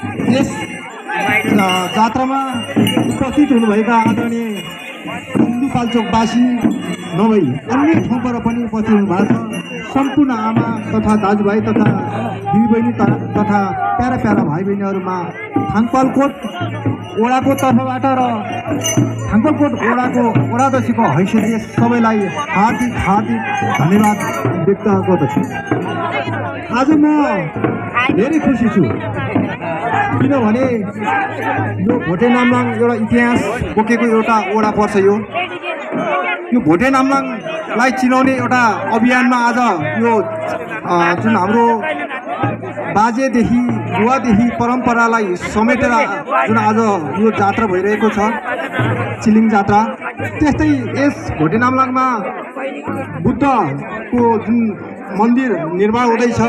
यस जात्रामा उपस्थित हुनुभएका आदरणीय सिन्धुपाल्चोकवासी नभई अन्य ठाउँबाट पनि उपस्थित हुनुभएको छ। सम्पूर्ण आमा तथा दाजुभाइ तथा दिदीबहिनी तथा प्यारा प्यारा भाइ बहिनीहरूमा थाङपालकोट वडाको तर्फबाट र थाङपालकोट वडाको वडाध्यक्षको हैसियतले सबैलाई हार्दिक हार्दिक धन्यवाद व्यक्त गर्दछु। आज म धेरै खुसी छु किनभने यो भोटे नामलाङ एउटा इतिहास बोकेको एउटा वडा पर्छ। यो भोटे नामलाङलाई चिनाउने एउटा अभियानमा आज यो जुन हाम्रो बाजेदेखि बुवादेखि परम्परालाई समेटेर जुन आज यो जात्रा भइरहेको छ चिलिङ जात्रा, त्यस्तै यस भोटे नामलाङमा बुद्धको जुन मन्दिर निर्माण हुँदैछ।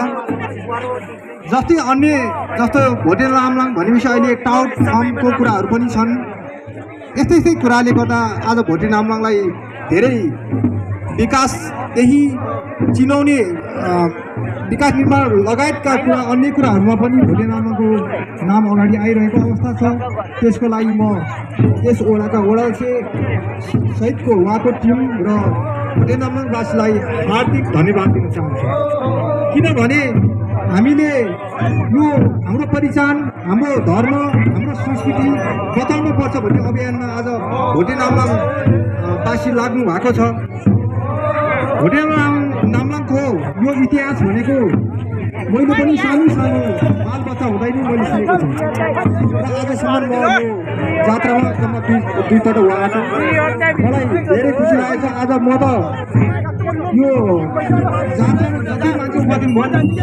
जस्तै अन्य जस्तो भोटे नामलाङ भनेपछि अहिले टाउट फार्मको कुराहरू पनि छन्। यस्तै यस्तै कुराले गर्दा आज भोटे नामलाङलाई धेरै विकास त्यही चिनाउने विकास निर्माण लगायतका कुरा अन्य कुराहरूमा पनि भोटे नामलाङको नाम अगाडि आइरहेको अवस्था छ। त्यसको लागि म यस वडाका वडाध्यक्ष सहितको उहाँको टिम र भोटे नामलाङवासीलाई हार्दिक धन्यवाद दिन चाहन्छु। किनभने हामीले यो हाम्रो पहिचान, हाम्रो धर्म, हाम्रो संस्कृति बचाउनु पर्छ भन्ने अभियानमा आज भोटे नामलाङवासी लाग्नु भएको छ। भोटे नामलाङको यो इतिहास भनेको मैले पनि सानो सानो बालबच्चा हुँदै नै मैले सुनेको छु र आजसम्म म यो जात्रामा जम्मा दुईपल्ट गएको छु। मलाई धेरै खुसी लागेको छ। आज म त यो जात्रामा जति मान्छे उपस्थित